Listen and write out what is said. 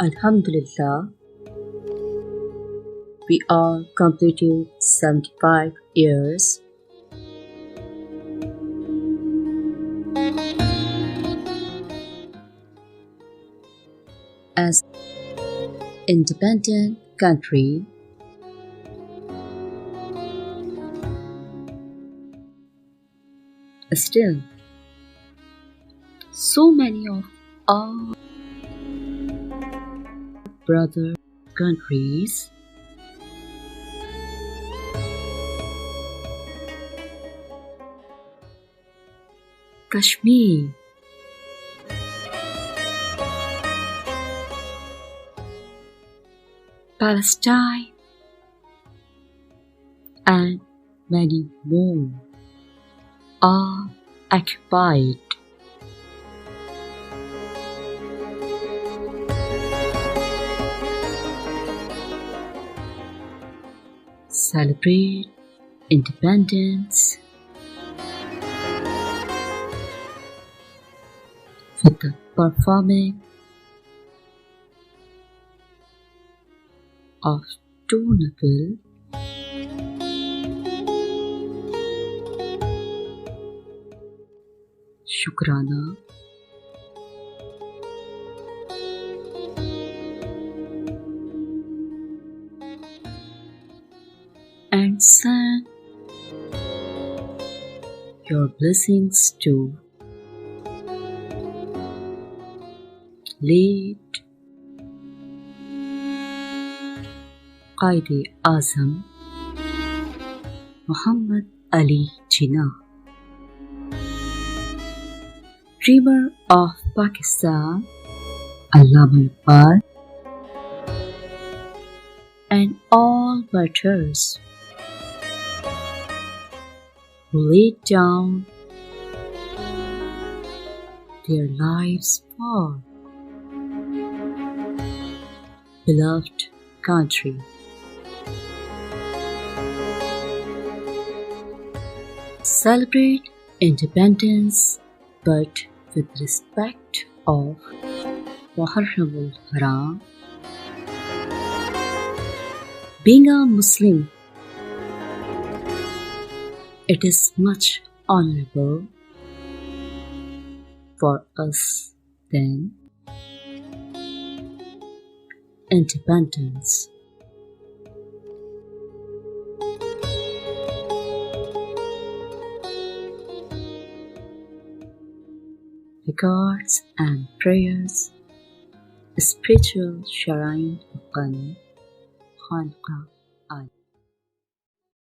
Alhamdulillah, we are completing 75 years as independent country. Still, so many of our brother countries Kashmir, Palestine, and many more are occupied. Celebrate independence with the performing of tunable Shukrana and send your blessings to late Qaid-e-Azam Muhammad Ali Jinnah, Dreamer of Pakistan Allama Iqbal, and all martyrs who laid down their lives for beloved country. Celebrate independence, but with respect of Muharram al-Haram. Being a Muslim, it is much honorable for us than independence. Regards and prayers, Spiritual Shrine Haqqani, Khanqa.